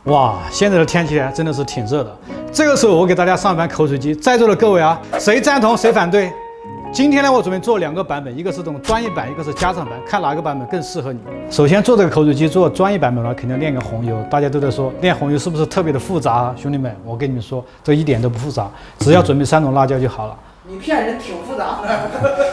哇，现在的天气真的是挺热的。这个时候我给大家上一盘口水鸡，在座的各位啊，谁赞同谁反对？今天呢，我准备做2个版本，一个是这种专业版，一个是家常版，看哪个版本更适合你。首先做这个口水鸡，做专业版本的话，肯定练个红油。大家都在说练红油是不是特别的复杂啊？兄弟们，我跟你们说，这一点都不复杂，只要准备3种辣椒就好了。你骗人挺复杂的。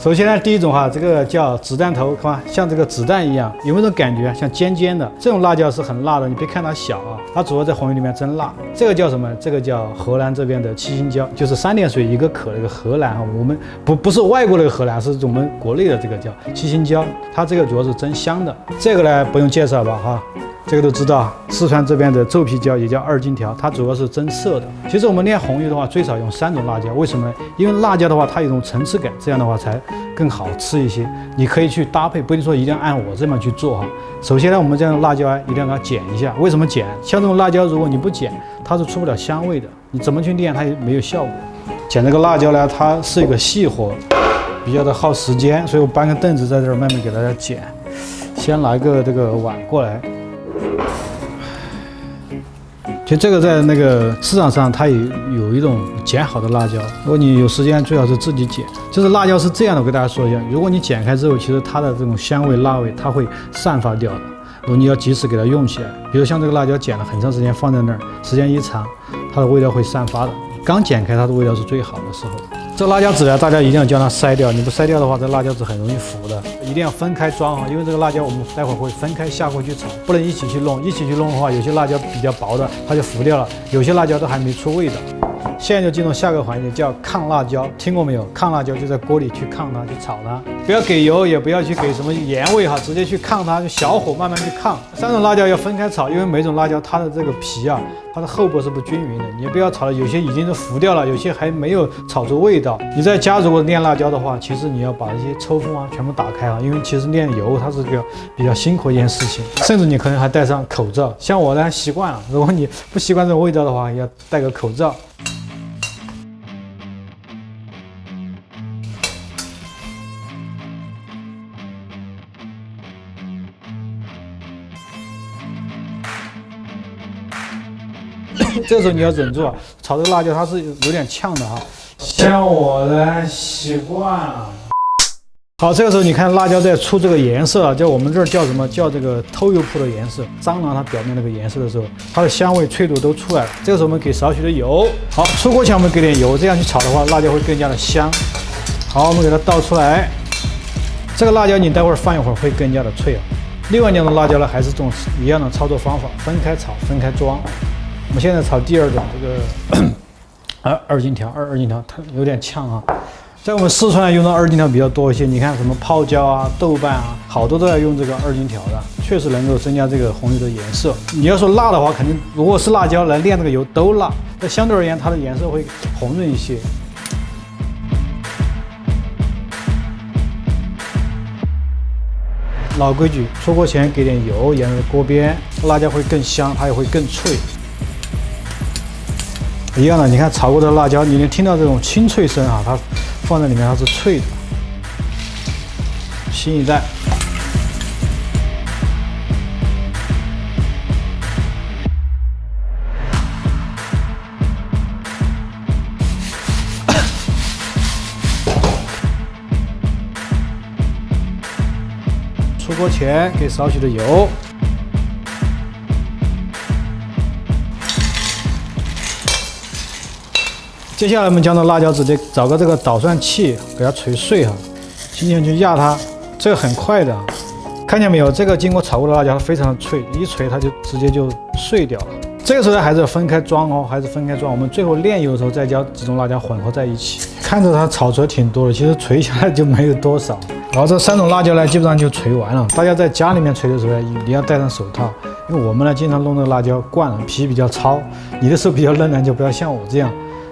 首先呢，第一种哈，这个叫子弹头，看吧，像这个子弹一样，有没有这种感觉？像尖尖的，这种辣椒是很辣的，你别看它小啊，它主要在红油里面真辣。这个叫什么？这个叫荷兰这边的七星椒，就是3点水一个可那个荷兰哈，我们不是外国那个荷兰，是我们国内的这个叫七星椒，它这个主要是真香的。这个呢不用介绍吧哈。这个都知道，四川这边的皱皮椒也叫2荆条，它主要是增色的。其实我们练红油的话，最少用3种辣椒，为什么呢？因为辣椒的话，它有一种层次感，这样的话才更好吃一些。你可以去搭配，不一定说一定要按我这么去做哈。首先呢，我们这样的辣椒啊，一定要给它剪一下。为什么剪？像这种辣椒，如果你不剪，它是出不了香味的。你怎么去练，它也没有效果。剪这个辣椒呢，它是一个细活，比较的耗时间，所以我搬个凳子在这儿慢慢给大家剪。先拿一个这个碗过来。其实这个在那个市场上，它也有一种剪好的辣椒。如果你有时间，最好是自己剪。就是辣椒是这样的，我给大家说一下。如果你剪开之后，其实它的这种香味、辣味，它会散发掉的。如果你要及时给它用起来，比如像这个辣椒剪了很长时间放在那儿，时间一长，它的味道会散发的。刚剪开，它的味道是最好的时候。这辣椒籽呢，大家一定要将它筛掉，你不筛掉的话，这辣椒籽很容易腐的。一定要分开装啊，因为这个辣椒我们待会儿会分开下锅去炒，不能一起去弄。一起去弄的话，有些辣椒比较薄的，它就腐掉了；有些辣椒都还没出味道。现在就进入下个环节，叫炕辣椒，听过没有？炕辣椒就在锅里去炕它，去炒它，不要给油，也不要去给什么盐味哈，直接去炕它，就小火慢慢去炕。3种辣椒要分开炒，因为每种辣椒它的这个皮啊，它的厚薄是不均匀的，你不要炒了，有些已经是腐掉了，有些还没有炒出味道。你在家如果练辣椒的话，其实你要把这些抽风啊全部打开啊，因为其实练油它是个比较辛苦一件事情，甚至你可能还戴上口罩。像我呢习惯了，如果你不习惯这种味道的话，要戴个口罩。这时候你要忍住啊，炒这个辣椒它是有点呛的哈。像我的习惯了。好，这个时候你看辣椒在出这个颜色啊，叫我们这儿叫什么？叫这个偷油铺的颜色。蟑螂它表面那个颜色的时候，它的香味、脆度都出来了。这个时候我们给少许的油。好，出锅前我们给点油，这样去炒的话，辣椒会更加的香。好，我们给它倒出来。这个辣椒你待会儿放一会儿会更加的脆啊。另外2种辣椒呢，还是这种一样的操作方法，分开炒，分开装。我们现在炒第2种，这个2荆条，二荆条，它有点呛啊。在我们四川用到2荆条比较多一些，你看什么泡椒啊、豆瓣啊，好多都要用这个2荆条的，确实能够增加这个红油的颜色。你要说辣的话，肯定如果是辣椒来炼这个油都辣，但相对而言它的颜色会红润一些。老规矩，出锅前给点油，沿着锅边，辣椒会更香，它也会更脆。一样的，你看炒过的辣椒，你能听到这种清脆声啊，它放在里面它是脆的。新一代。出锅前给少许的油。接下来我们将这辣椒直接找个这个捣蒜器给它捶碎哈，轻轻去压它，这个很快的，看见没有？这个经过炒过的辣椒它非常的脆，一捶它就直接就碎掉了。这个时候呢还是要分开装哦，还是分开装。我们最后炼油的时候再将几种辣椒混合在一起。看着它炒出来挺多的，其实捶下来就没有多少。然后这3种辣椒呢基本上就捶完了。大家在家里面捶的时候呢，一定要戴上手套，因为我们呢经常弄这个辣椒惯了，皮比较糙，你的手比较嫩呢，就不要像我这样。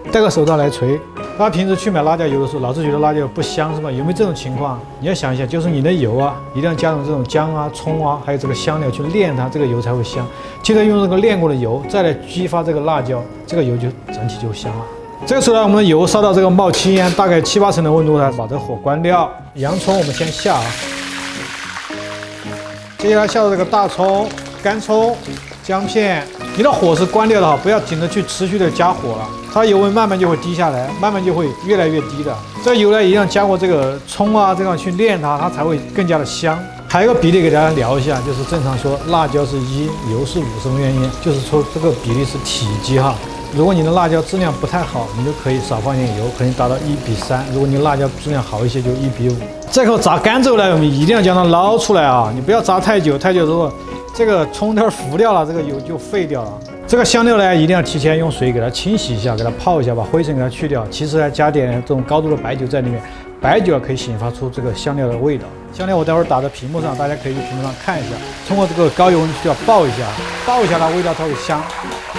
戴个手套来捶。大家平时去买辣椒油的时候，老是觉得辣椒油不香，是吧？有没有这种情况？你要想一下，就是你的油啊，一定要加上这种姜啊、葱啊，还有这个香料去炼它，这个油才会香。接着用这个炼过的油，再来激发这个辣椒，这个油就整体就香了。这个时候呢，我们的油烧到这个冒青烟，大概7、8成的温度呢，把这个火关掉。洋葱我们先下啊，接下来下到这个大葱、干葱。姜片，你的火是关掉的哈，不要紧着去持续的加火了，它油温慢慢就会低下来，慢慢就会越来越低的。这油呢一定要加过这个葱啊，这样去炼它，它才会更加的香。还有一个比例给大家聊一下，就是正常说辣椒是1，油是5，什么原因？就是说这个比例是体积哈。如果你的辣椒质量不太好，你就可以少放点油，可以达到1:3。如果你辣椒质量好一些，就1:5。这口炸干之后呢，我们一定要将它捞出来啊！你不要炸太久，太久之后这个葱头浮掉了，这个油就废掉了。这个香料呢，一定要提前用水给它清洗一下，给它泡一下，把灰尘给它去掉。其实呢，加点这种高度的白酒在里面，白酒可以显发出这个香料的味道。香料我待会儿打在屏幕上，大家可以去屏幕上看一下。通过这个高油温就要爆一下，爆一下它味道才会香。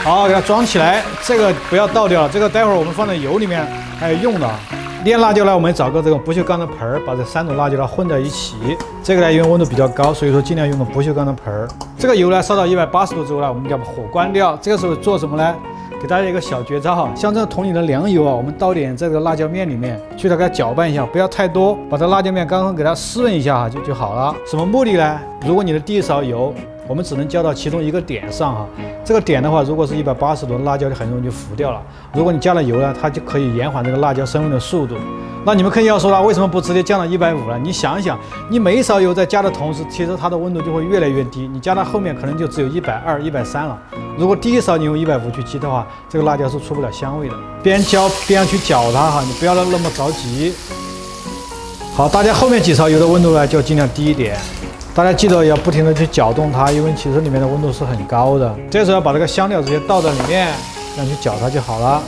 好，给它装起来，这个不要倒掉了，这个待会儿我们放在油里面还有用的。炼辣椒呢，我们找个这种不锈钢的盆儿，把这3种辣椒呢混在一起。这个呢，因为温度比较高，所以说尽量用个不锈钢的盆儿。这个油呢烧到180度之后呢，我们就要把火关掉。这个时候做什么呢？给大家一个小绝招哈，像这个桶里的凉油啊，我们倒点这个辣椒面里面，去给它搅拌一下，不要太多，把这辣椒面刚刚给它湿润一下哈，就好了。什么目的呢？如果你的第一勺油，我们只能浇到其中一个点上哈，这个点的话，如果是180度，辣椒就很容易就浮掉了。如果你加了油呢，它就可以延缓这个辣椒升温的速度。那你们肯定要说了，为什么不直接降到150呢？你想一想，你每一勺油在加的同时，其实它的温度就会越来越低，你加到后面可能就只有120、130了。如果第一勺你用150去激的话，这个辣椒是出不了香味的。边浇边去搅它哈，你不要那么着急。好，大家后面几勺油的温度呢，就尽量低一点。大家记得要不停的去搅动它，因为其实里面的温度是很高的。这时候要把这个香料直接倒在里面，这样去搅它就好了。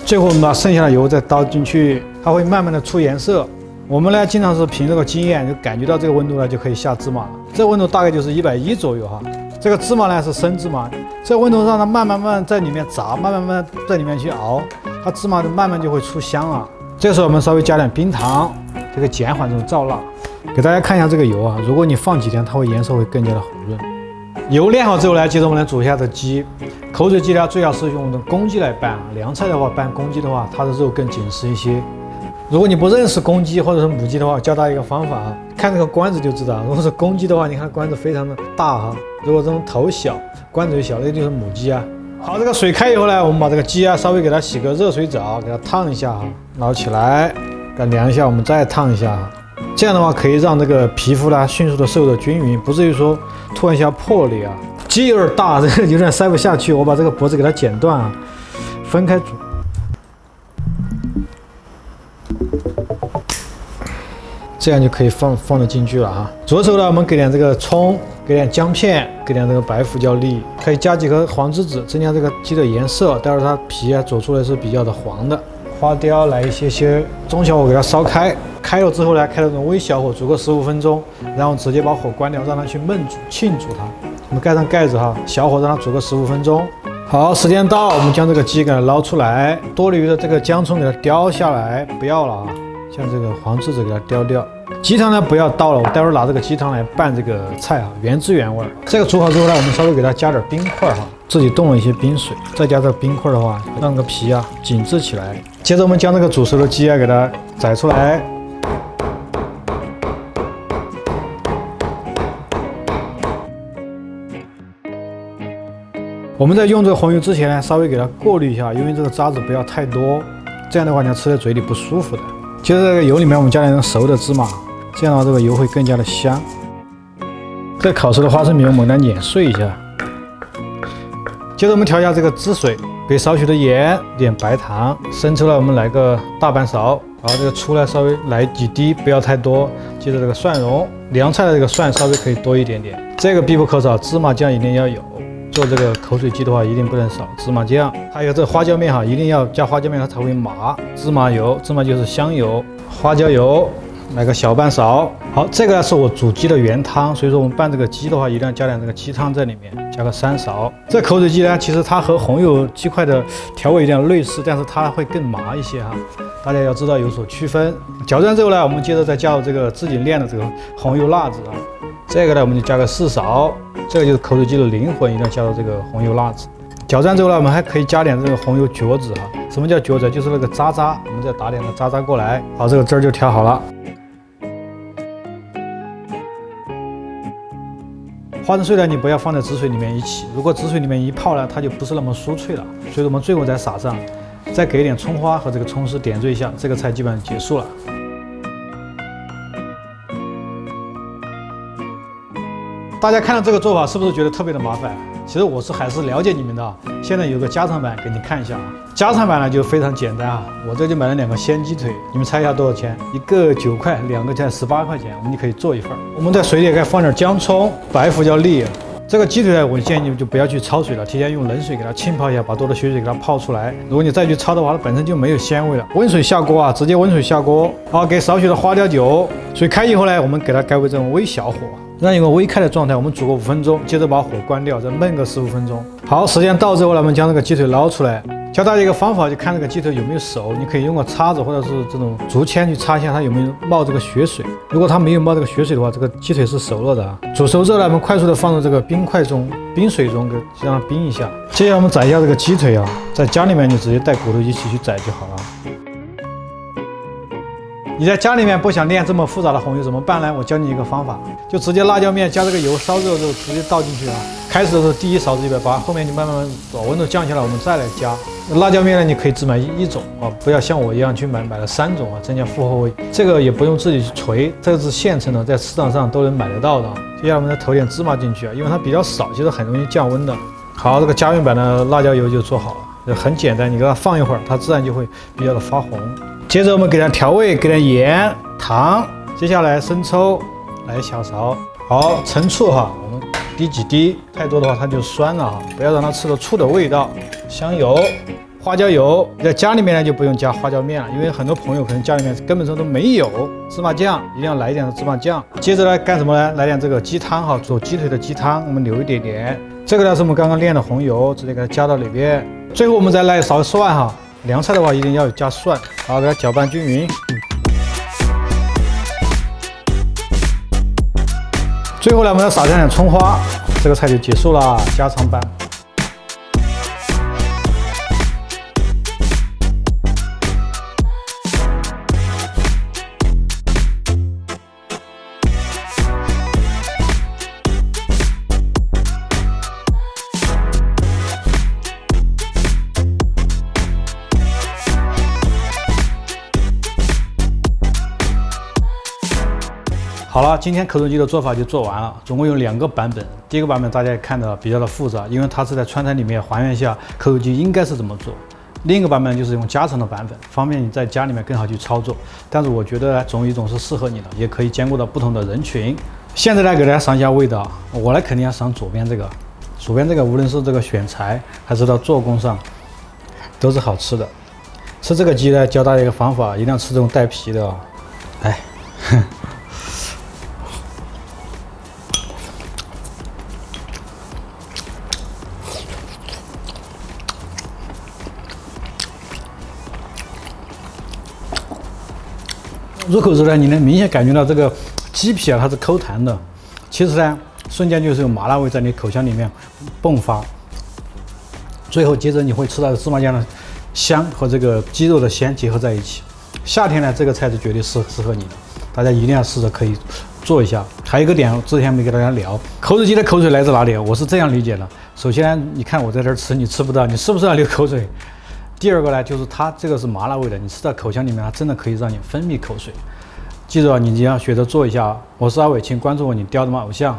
最后我们把剩下的油再倒进去，它会慢慢的出颜色。我们呢经常是凭这个经验，就感觉到这个温度呢就可以下芝麻了。这个温度大概就是110左右哈。这个芝麻呢是生芝麻，这个温度让它慢慢在里面炸，慢慢在里面去熬，它芝麻就慢慢就会出香了。这时候我们稍微加点冰糖，这个减缓这种燥辣。给大家看一下这个油啊，如果你放几天，它会颜色会更加的红润。油炼好之后呢，接着我们来煮一下这鸡。口水鸡呢，最好是用的公鸡来拌啊。凉菜的话，拌公鸡的话，它的肉更紧实一些。如果你不认识公鸡或者是母鸡的话，教大家一个方法啊，看这个关子就知道。如果是公鸡的话，你看关子非常的大哈；如果这种头小，关子就小，那就是母鸡啊。好，这个水开以后呢，我们把这个鸡啊稍微给它洗个热水澡，给它烫一下哈，捞起来，给它凉一下，我们再烫一下。这样的话可以让这个皮肤呢迅速的受到均匀，不至于说突然一下破裂啊。鸡有点大，这个有点塞不下去，我把这个脖子给它剪断啊，分开煮。这样就可以放得进去了哈。煮的时候呢，我们给点这个葱，给点姜片，给点这个白胡椒粒，可以加几颗黄栀子，增加这个鸡的颜色，待会儿它皮啊煮出来是比较的黄的。花雕来一些中小火给它烧开，开了之后呢，开到这种微小火煮个15分钟，然后直接把火关掉，让它去焖煮浸煮它。我们盖上盖子哈，小火让它煮个15分钟。好，时间到，我们将这个鸡给它捞出来，多余的这个姜葱给它雕下来，不要了啊。像这个黄栀子给它雕掉，鸡汤呢不要倒了，我待会儿拿这个鸡汤来拌这个菜啊，原汁原味。这个煮好之后呢，我们稍微给它加点冰块哈，自己冻了一些冰水，再加这个冰块的话，让这个皮啊紧致起来。接着我们将这个煮熟的鸡啊给它宰出来。我们在用这个红油之前呢，稍微给它过滤一下，因为这个渣子不要太多，这样的话你要吃在嘴里不舒服的。接着这个油里面我们加点熟的芝麻，这样的话这个油会更加的香。这烤熟的花生米我们来碾碎一下。接着我们调一下这个汁水，给少许的盐，点白糖，生抽呢我们来个大半勺，然后这个醋呢稍微来几滴，不要太多。接着这个蒜蓉，凉菜的这个蒜稍微可以多一点点。这个必不可少，芝麻酱一定要有。做这个口水鸡的话，一定不能少芝麻酱，还有这个花椒面哈，一定要加花椒面，它才会麻。芝麻油，芝麻就是香油，花椒油来个小半勺。好，这个呢是我煮鸡的原汤，所以说我们拌这个鸡的话，一定要加点这个鸡汤在里面，加个3勺。这口水鸡呢，其实它和红油鸡块的调味有点类似，但是它会更麻一些哈，大家要知道有所区分。搅拌之后呢，我们接着再加入这个自己炼的这个红油辣子啊。这个呢，我们就加个4勺，这个就是口水鸡的灵魂，一定要加入这个红油辣子。搅拌之后呢，我们还可以加点这个红油角子哈。什么叫角子？就是那个渣渣，我们再打点个渣渣过来。好，这个汁儿就调好了。花生碎呢，你不要放在止水里面一起，如果止水里面一泡呢，它就不是那么酥脆了。所以我们最后再撒上，再给一点葱花和这个葱丝点缀一下，这个菜基本上结束了。大家看到这个做法是不是觉得特别的麻烦？其实我还是了解你们的。现在有个家常版给你看一下啊，家常版呢就非常简单啊。我这就买了2个鲜鸡腿，你们猜一下多少钱？一个9块，2个才18块钱，我们就可以做一份。我们在水里该放点姜葱、白胡椒粒。这个鸡腿呢，我建议你们就不要去焯水了，提前用冷水给它浸泡一下，把多的血水给它泡出来。如果你再去焯的话，它本身就没有鲜味了。温水下锅啊，直接温水下锅。好，给少许的花雕酒。水开以后呢，我们给它改为这种微小火。让一个微开的状态，我们煮个5分钟，接着把火关掉，再焖个15分钟。好，时间到之后呢，我们将这个鸡腿捞出来。教大家一个方法，就看这个鸡腿有没有熟，你可以用个叉子或者是这种竹签去擦一下它有没有冒这个血水。如果它没有冒这个血水的话，这个鸡腿是熟了的啊。煮熟之后呢，我们快速的放入这个冰水中，让它冰一下。接下来我们宰一下这个鸡腿啊，在家里面就直接带骨头一起去宰就好了。你在家里面不想练这么复杂的红油怎么办呢？我教你一个方法，就直接辣椒面加这个油烧热之后直接倒进去啊。开始的时候第一勺子180，后面你慢慢把温度降下来，我们再来加。辣椒面呢，你可以只买一种啊，不要像我一样去买了3种啊，增加复合味。这个也不用自己去锤，这个是现成的，在市场上都能买得到的。接下来我们再投点芝麻进去啊，因为它比较少，其实很容易降温的。好，这个家用版的辣椒油就做好了，很简单，你给它放一会儿，它自然就会比较的发红。接着我们给它调味，给点盐、糖，接下来生抽，来小勺。好，陈醋哈，我们滴几滴，太多的话它就酸了哈，不要让它吃到醋的味道。香油、花椒油，在家里面呢就不用加花椒面了，因为很多朋友可能家里面根本上都没有。芝麻酱一定要来一点芝麻酱。接着来干什么呢？来点这个鸡汤哈，做鸡腿的鸡汤，我们留一点点。这个呢是我们刚刚炼的红油，直接给它加到里边。最后我们再来一勺蒜哈。凉菜的话一定要加蒜，好，给它搅拌均匀。最后呢，我们要撒上点葱花，这个菜就结束了，家常版。好了，今天口水鸡的做法就做完了，总共有2个版本。第一个版本大家也看到比较的复杂，因为它是在川菜里面还原一下口水鸡应该是怎么做。另一个版本就是用家常的版本，方便你在家里面更好去操作。但是我觉得呢，总有一种是适合你的，也可以兼顾到不同的人群。现在来给大家尝一下味道，我呢肯定要尝左边这个，左边这个无论是这个选材还是到做工上，都是好吃的。吃这个鸡呢，教大家一个方法，一定要吃这种带皮的啊。哎。入口之后呢，你能明显感觉到这个鸡皮啊，它是抠弹的。其实呢，瞬间就是有麻辣味在你口腔里面迸发。最后接着你会吃到芝麻酱的香和这个鸡肉的鲜结合在一起。夏天呢，这个菜是绝对适合你的，大家一定要试着可以做一下。还有一个点，之前没给大家聊，口水鸡的口水来自哪里？我是这样理解的：首先，你看我在这儿吃，你吃不到，你是不是要流口水？第二个呢，就是它这个是麻辣味的，你吃到口腔里面，它真的可以让你分泌口水。记住啊，你一定要学着做一下。我是阿伟，请关注我，你雕的吗？偶像。